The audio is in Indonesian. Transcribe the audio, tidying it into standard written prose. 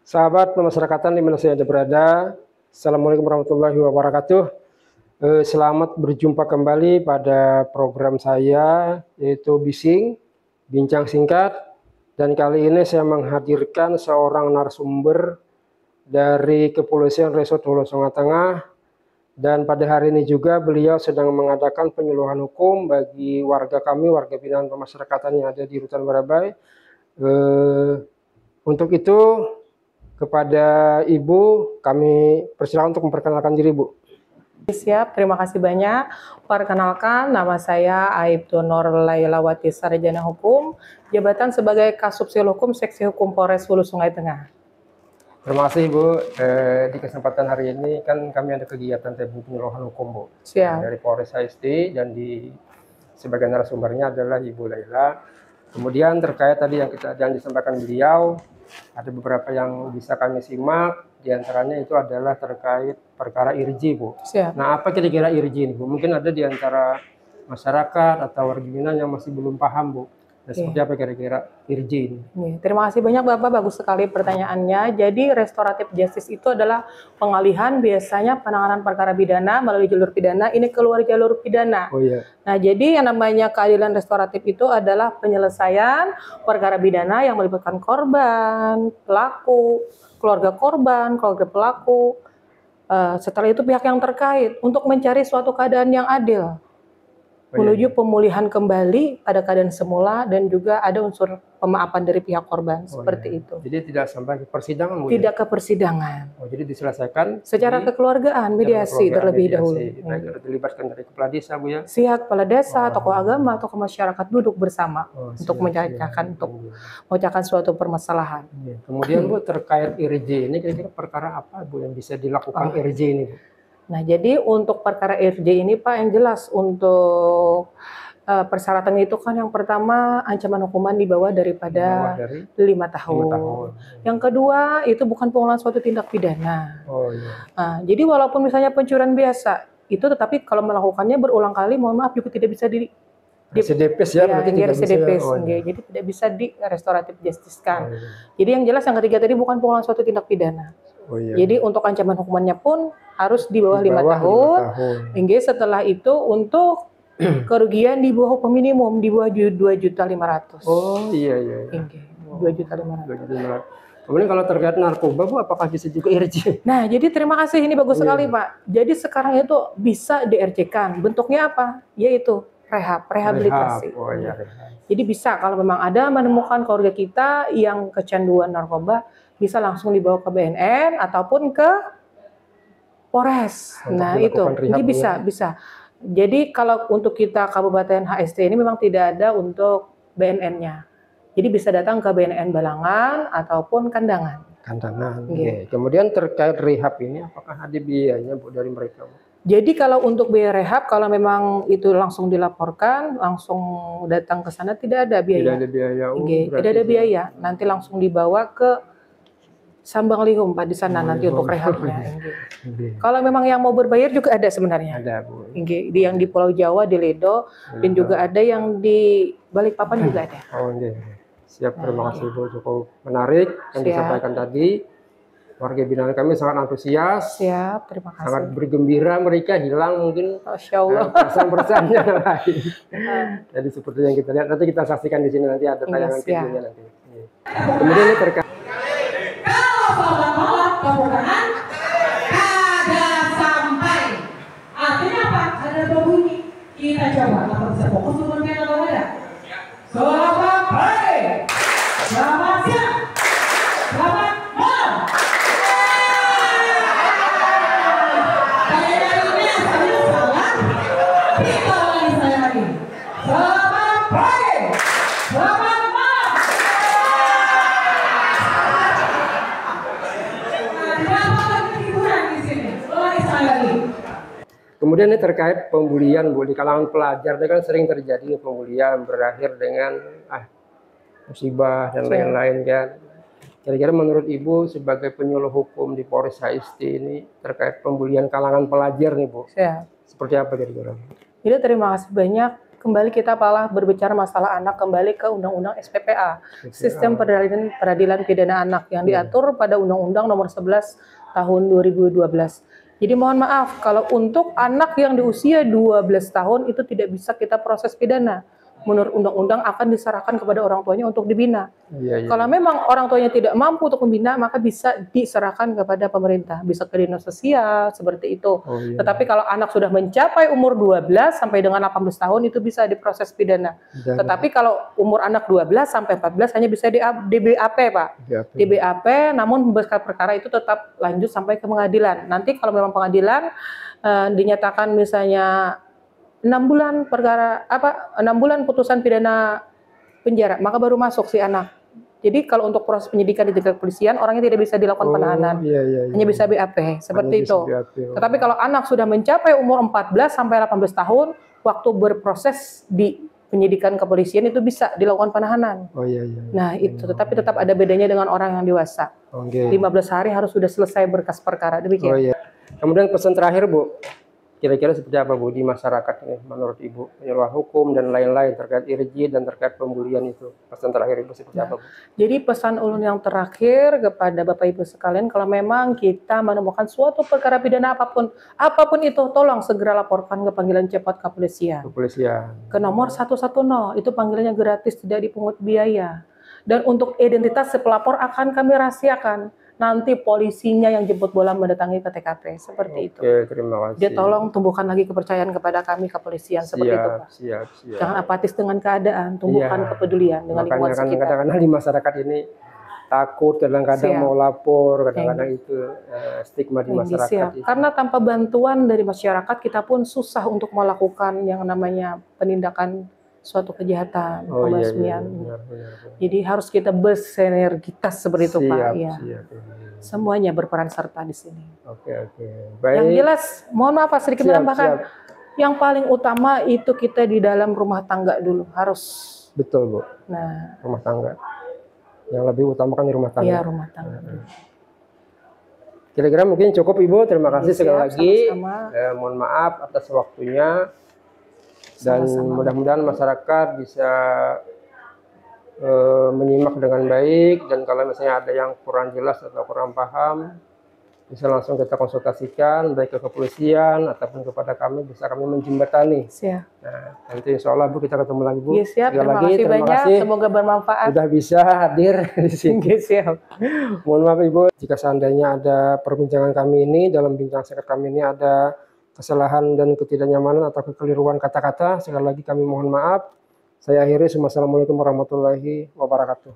Sahabat pemasyarakatan di mana saya ada berada, Assalamualaikum warahmatullahi wabarakatuh. Selamat berjumpa kembali pada program saya yaitu Bising, Bincang Singkat. Dan kali ini saya menghadirkan seorang narasumber dari Kepolisian Resort Hulu Sungai Tengah. Dan pada hari ini juga beliau sedang mengadakan penyuluhan hukum bagi warga kami, warga binaan pemasyarakatan yang ada di Rutan Barabai. Untuk itu kepada Ibu kami persilakan untuk memperkenalkan diri, Bu. Siap, terima kasih banyak. Perkenalkan, nama saya Aibtu Nur Lailawati Sarjana Hukum, jabatan sebagai Kasubsil Hukum Seksi Hukum Polres Hulu Sungai Tengah. Terima kasih, Bu. Di kesempatan hari ini kan kami ada kegiatan penyuluhan hukum, Bu. Siap. Dari Polres HSD dan sebagai narasumbernya adalah Ibu Laila. Kemudian terkait tadi yang disampaikan beliau, ada beberapa yang bisa kami simak, diantaranya itu adalah terkait perkara IRJ, Bu. Siap. Nah, apa kira-kira IRJ ini, Bu? Mungkin ada di antara masyarakat atau warga binaan yang masih belum paham, Bu. Nah, seperti apa kira-kira IRJ ini? Terima kasih banyak Bapak, bagus sekali pertanyaannya. Jadi restoratif justice itu adalah pengalihan biasanya penanganan perkara pidana melalui jalur pidana, ini keluar jalur pidana. Oh iya. Nah, jadi yang namanya keadilan restoratif itu adalah penyelesaian perkara pidana yang melibatkan korban, pelaku, keluarga korban, keluarga pelaku. Setelah itu pihak yang terkait untuk mencari suatu keadaan yang adil. Menuju pemulihan kembali pada keadaan semula dan juga ada unsur pemaafan dari pihak korban, seperti itu. Jadi tidak sampai ke persidangan, Bu? Tidak ke persidangan. Oh, jadi diselesaikan secara kekeluargaan, mediasi terlebih dahulu. Dilibatkan dari kepala desa, Bu, ya? Siap, kepala desa, tokoh agama, tokoh masyarakat duduk bersama untuk memecahkan suatu permasalahan. Kemudian, Bu, terkait IRJ ini kira-kira perkara apa, Bu, yang bisa dilakukan IRJ ini, Bu? Nah, jadi untuk perkara IRJ ini, Pak, yang jelas untuk persyaratannya itu kan yang pertama ancaman hukuman di bawah daripada 5 tahun. Yang kedua itu bukan pengulangan suatu tindak pidana. Oh, iya. Nah, jadi walaupun misalnya pencurian biasa itu, tetapi kalau melakukannya berulang kali, mohon maaf juga tidak bisa residipis, ya, berarti tidak bisa. Jadi tidak bisa di restoratif justice kan. Jadi yang jelas yang ketiga tadi bukan pengulangan suatu tindak pidana. Oh, iya. Jadi untuk ancaman hukumannya pun harus di bawah 5 tahun. Hingga setelah itu untuk kerugian di bawah upah minimum di bawah 2.500.000. Oh, iya. 2.500.000. Kemudian kalau terkait narkoba, Bu, apakah bisa juga IRJ? Nah, jadi terima kasih, ini bagus sekali, Pak. Jadi sekarang itu bisa di-RJ-kan. Bentuknya apa? Yaitu rehabilitasi. Oh, iya, Jadi bisa kalau memang ada menemukan keluarga kita yang kecanduan narkoba, bisa langsung dibawa ke BNN ataupun ke Polres. Nah, itu. Jadi bisa. Jadi kalau untuk kita Kabupaten HSD ini memang tidak ada untuk BNN-nya. Jadi bisa datang ke BNN Balangan ataupun Kandangan. Oke. Kemudian terkait rehab ini, apakah ada biayanya, Bu, dari mereka, Bu? Jadi kalau untuk biaya rehab, kalau memang itu langsung dilaporkan, langsung datang ke sana, tidak ada biaya. Tidak ada biaya. Tidak ada biaya. Nanti langsung dibawa ke Sambang Lihum, Pak, di sana nanti untuk rehabnya. Kalau memang yang mau berbayar juga ada sebenarnya. Ada, Bu. Yang di Pulau Jawa, di Ledo, dan juga ada yang di Balikpapan juga ada. Oh, iya. Siap, terima kasih, Bu. Cukup menarik yang disampaikan tadi. Warga binaan kami sangat antusias. Siap, terima kasih. Sangat bergembira, mereka hilang mungkin Masya Allah. perasaan-perasaannya lain. Jadi seperti yang kita lihat, nanti kita saksikan di sini, nanti ada tayangan videonya nanti. Kemudian ini terkait kemudahan ada sampai, artinya apa? Ada berbunyi. Kita coba, apa bisa fokus turunnya atau tidak? Selamat pagi, selamat siang, selamat malam. Saya ini asalnya salah, kita lagi. Selamat pagi, selamat malam. Kemudian ini terkait pembulian, Bu, di kalangan pelajar itu kan sering terjadi pembulian berakhir dengan musibah dan lain-lain, kan. Kira-kira menurut Ibu sebagai penyuluh hukum di Polres HSD ini terkait pembulian kalangan pelajar nih, Bu. Siap. Seperti apa kira-kira? Jadi terima kasih banyak kembali kita malah berbicara masalah anak kembali ke Undang-Undang SPPA, Sistem Peradilan Pidana Anak yang diatur pada Undang-Undang Nomor 11 Tahun 2012. Jadi mohon maaf kalau untuk anak yang di usia 12 tahun itu tidak bisa kita proses pidana. Menurut undang-undang akan diserahkan kepada orang tuanya untuk dibina. Kalau memang orang tuanya tidak mampu untuk membina, maka bisa diserahkan kepada pemerintah, bisa ke dinas sosial seperti itu. Tetapi kalau anak sudah mencapai umur 12 sampai dengan 18 tahun itu bisa diproses pidana. Tetapi kalau umur anak 12 sampai 14 hanya bisa di BAP, Pak. Di BAP, namun berkas perkara itu tetap lanjut sampai ke pengadilan. Nanti kalau memang pengadilan dinyatakan misalnya 6 bulan perkara 6 bulan putusan pidana penjara, maka baru masuk si anak. Jadi kalau untuk proses penyidikan di tingkat kepolisian orangnya tidak bisa dilakukan penahanan. Hanya bisa BAP seperti itu. Tetapi kalau anak sudah mencapai umur 14 sampai 18 tahun, waktu berproses di penyidikan kepolisian itu bisa dilakukan penahanan. Nah, itu tetapi tetap ada bedanya dengan orang yang dewasa. 15 hari harus sudah selesai berkas perkara, demikian. Kemudian pesan terakhir, Bu. Kira-kira seperti apa, Bu, di masyarakat ini menurut Ibu, penyuluhan hukum dan lain-lain terkait IRJ dan terkait pembulian itu? Pesan terakhir Ibu seperti apa, Bu? Jadi pesan ulun yang terakhir kepada Bapak Ibu sekalian, kalau memang kita menemukan suatu perkara pidana apapun itu, tolong segera laporkan ke panggilan cepat kepolisian. Ke nomor 110, itu panggilannya gratis, tidak dipungut biaya. Dan untuk identitas si pelapor akan kami rahasiakan. Nanti polisinya yang jemput bola mendatangi ke TKP seperti itu. Terima kasih. Dia tolong tumbuhkan lagi kepercayaan kepada kami kepolisian seperti itu, Pak. Jangan apatis dengan keadaan, tumbuhkan kepedulian dengan lingkungan sekitar. Kadang-kadang di masyarakat ini takut, kadang-kadang mau lapor, kadang-kadang itu stigma di masyarakat. Karena tanpa bantuan dari masyarakat kita pun susah untuk melakukan yang namanya penindakan suatu kejahatan, pembasmian. Jadi harus kita bersinergitas seperti itu, Pak. Semuanya berperan serta di sini. Baik. Yang jelas, mohon maaf Pak, sedikit menambahkan. Yang paling utama itu kita di dalam rumah tangga dulu harus. Betul, Bu. Nah, rumah tangga. Yang lebih utamakan di rumah tangga. Iya, rumah tangga. Kira-kira mungkin cukup, Ibu. Terima kasih sekali lagi. Mohon maaf atas waktunya. Dan mudah-mudahan masyarakat bisa menyimak dengan baik, dan kalau misalnya ada yang kurang jelas atau kurang paham bisa langsung kita konsultasikan baik ke kepolisian ataupun kepada kami, bisa kami menjembatani. Nah, nanti insya Allah, Bu, kita ketemu lagi, Bu. Terima kasih banyak, semoga bermanfaat. Sudah bisa hadir di sini. Mohon maaf, Ibu, jika seandainya ada perbincangan kami ini, dalam bincang singkat kami ini ada kesalahan dan ketidaknyamanan atau kekeliruan kata-kata, sekali lagi kami mohon maaf. Saya akhiri. Wassalamualaikum warahmatullahi wabarakatuh.